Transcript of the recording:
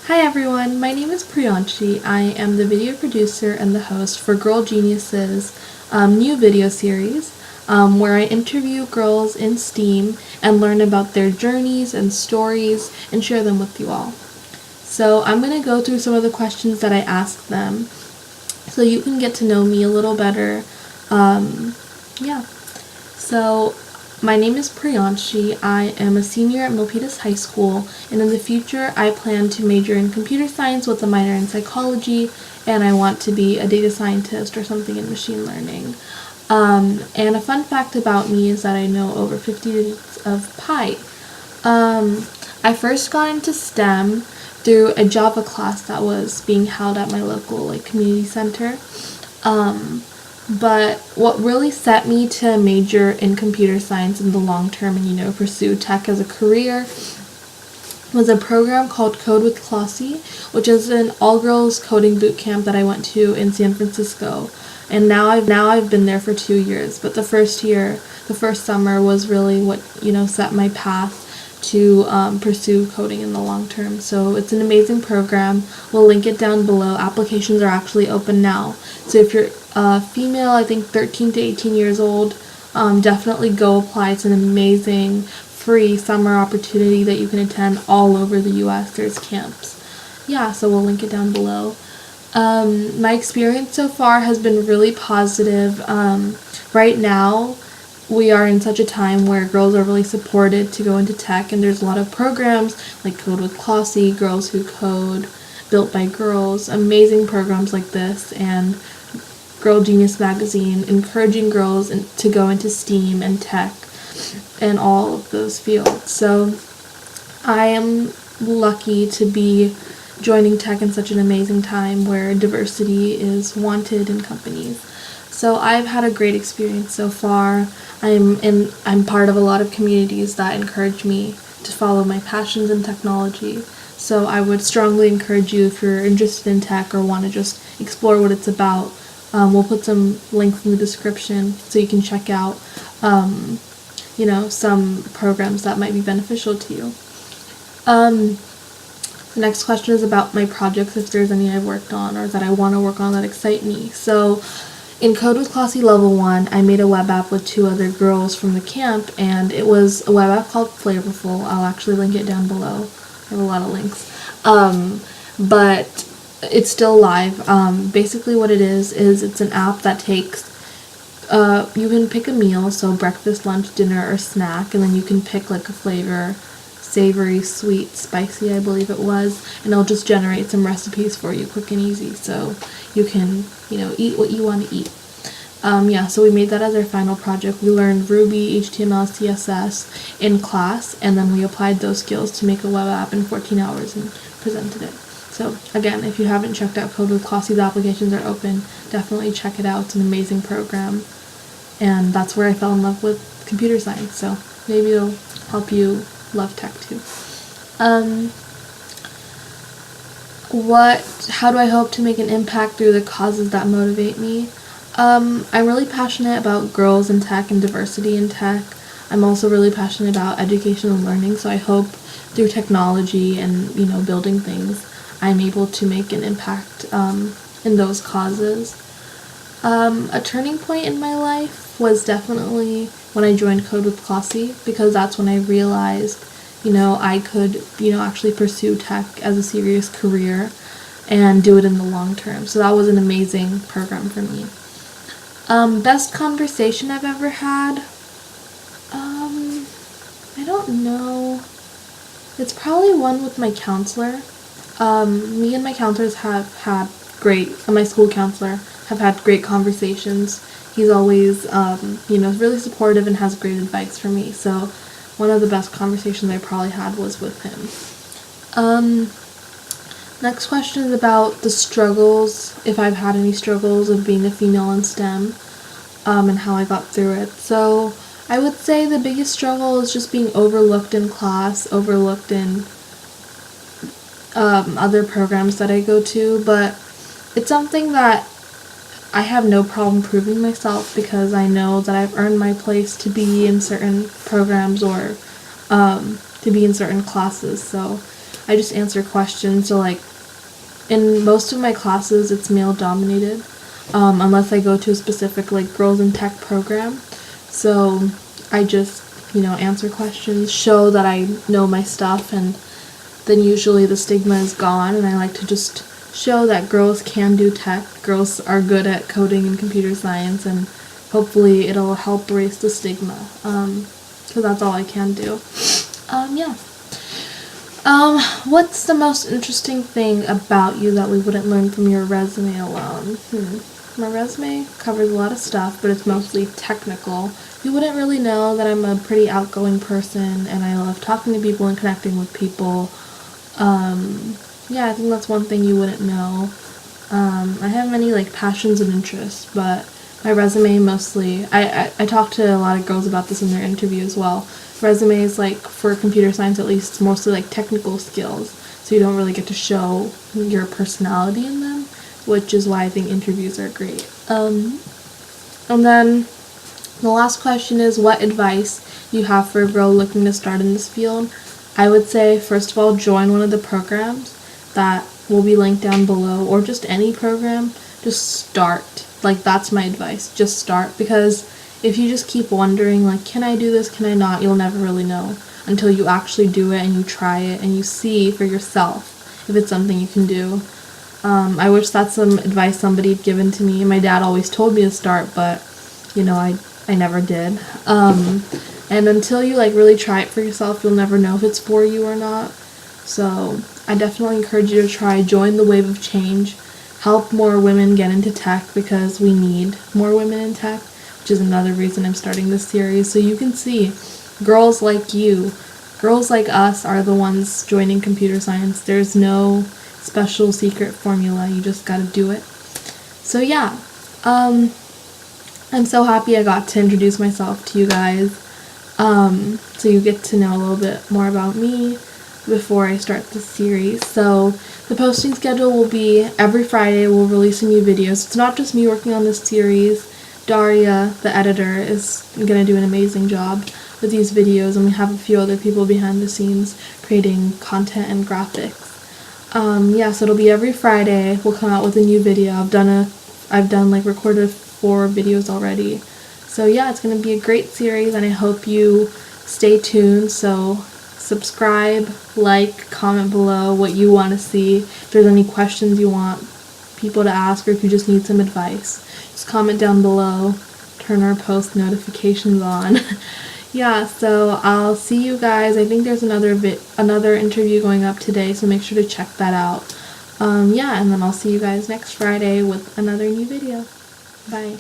Hi everyone, my name is Priyanshi. I am the video producer and the host for Girl Genius's new video series where I interview girls in STEAM and learn about their journeys and stories and share them with you all. So I'm going to go through some of the questions that I asked them so you can get to know me a little better. Yeah. So, my name is Priyanshi. I am a senior at Milpitas High School, and in the future, I plan to major in computer science with a minor in psychology, and I want to be a data scientist or something in machine learning. And a fun fact about me is that I know over 50 digits of pi. I first got into STEM through a Java class that was being held at my local community center. But what really set me to major in computer science in the long term and pursue tech as a career was a program called Code with Classi, which is an all-girls coding boot camp that I went to in San Francisco. And now I've been there for 2 years, but the first summer was really what set my path to pursue coding in the long term. So it's an amazing program. We'll link it down below. Applications are actually open now. So if you're female, I think 13 to 18 years old, definitely go apply. It's an amazing free summer opportunity that you can attend all over the US. There's camps. Yeah, so we'll link it down below. My experience so far has been really positive. Right now, we are in such a time where girls are really supported to go into tech, and there's a lot of programs like Code with Classi, Girls Who Code, Built by Girls, amazing programs like this, and Girl Genius Magazine, encouraging girls to go into STEAM and tech and all of those fields. So I am lucky to be joining tech in such an amazing time where diversity is wanted in companies. So I've had a great experience so far. I'm part of a lot of communities that encourage me to follow my passions in technology. So I would strongly encourage you, if you're interested in tech or want to just explore what it's about, we'll put some links in the description so you can check out some programs that might be beneficial to you. The next question is about my projects, if there's any I've worked on or that I want to work on that excite me. So in Code with Classi Level 1, I made a web app with 2 other girls from the camp, and it was a web app called Flavorful. I'll actually link it down below. I have a lot of links. But it's still live. Basically what it is it's an app that takes, you can pick a meal, so breakfast, lunch, dinner, or snack, and then you can pick a flavor, savory, sweet, spicy, I believe it was, and it'll just generate some recipes for you quick and easy, so you can, eat what you want to eat. So we made that as our final project. We learned Ruby, HTML, CSS in class, and then we applied those skills to make a web app in 14 hours and presented it. So again, if you haven't checked out Code with Classi, the applications are open. Definitely check it out. It's an amazing program, and that's where I fell in love with computer science, so maybe it'll help you love tech too. How do I hope to make an impact through the causes that motivate me? I'm really passionate about girls in tech and diversity in tech. I'm also really passionate about education and learning, so I hope through technology and, building things, I'm able to make an impact in those causes. A turning point in my life was definitely when I joined Code with Classi, because that's when I realized, I could, actually pursue tech as a serious career and do it in the long term. So that was an amazing program for me. Best conversation I've ever had? I don't know. It's probably one with my counselor. Me and my counselors have had my school counselor have had great conversations. He's always, really supportive and has great advice for me. So one of the best conversations I probably had was with him. Next question is about the struggles, if I've had any struggles of being a female in STEM, and how I got through it. So I would say the biggest struggle is just being overlooked in class, overlooked in other programs that I go to, but it's something that I have no problem proving myself, because I know that I've earned my place to be in certain programs or to be in certain classes. So I just answer questions. So like in most of my classes it's male dominated, unless I go to a specific like girls in tech program. So I just, answer questions, show that I know my stuff, and then usually the stigma is gone, and I like to just show that girls can do tech, girls are good at coding and computer science, and hopefully it'll help erase the stigma, because that's all I can do. Yeah. What's the most interesting thing about you that we wouldn't learn from your resume alone? My resume covers a lot of stuff, but it's mostly technical. You wouldn't really know that I'm a pretty outgoing person, and I love talking to people and connecting with people. Yeah, I think that's one thing you wouldn't know. I have many like passions and interests, but my resume mostly, I talk to a lot of girls about this in their interview as well. Resumes, like for computer science at least, it's mostly like technical skills, so you don't really get to show your personality in them, which is why I think interviews are great. And then the last question is what advice you have for a girl looking to start in this field. I would say, first of all, join one of the programs that will be linked down below, or just any program. Just start. Like, that's my advice. Just start, because if you just keep wondering, like, can I do this, can I not, you'll never really know until you actually do it and you try it and you see for yourself if it's something you can do. I wish that's some advice somebody had given to me. My dad always told me to start, but, I never did. And until you, like, really try it for yourself, you'll never know if it's for you or not. So I definitely encourage you to try. Join the wave of change. Help more women get into tech, because we need more women in tech, which is another reason I'm starting this series. So you can see girls like you, girls like us are the ones joining computer science. There's no special secret formula. You just gotta do it. So yeah, I'm so happy I got to introduce myself to you guys. So you get to know a little bit more about me before I start this series. So the posting schedule will be every Friday we'll release a new video. So it's not just me working on this series. Daria, the editor, is going to do an amazing job with these videos, and we have a few other people behind the scenes creating content and graphics. Yeah, so it'll be every Friday. We'll come out with a new video. I've done like recorded 4 videos already. So yeah, it's going to be a great series, and I hope you stay tuned. So subscribe, like, comment below what you want to see. If there's any questions you want people to ask, or if you just need some advice, just comment down below. Turn our post notifications on. Yeah, so I'll see you guys. I think there's another interview going up today, so make sure to check that out. Yeah, and then I'll see you guys next Friday with another new video. Bye.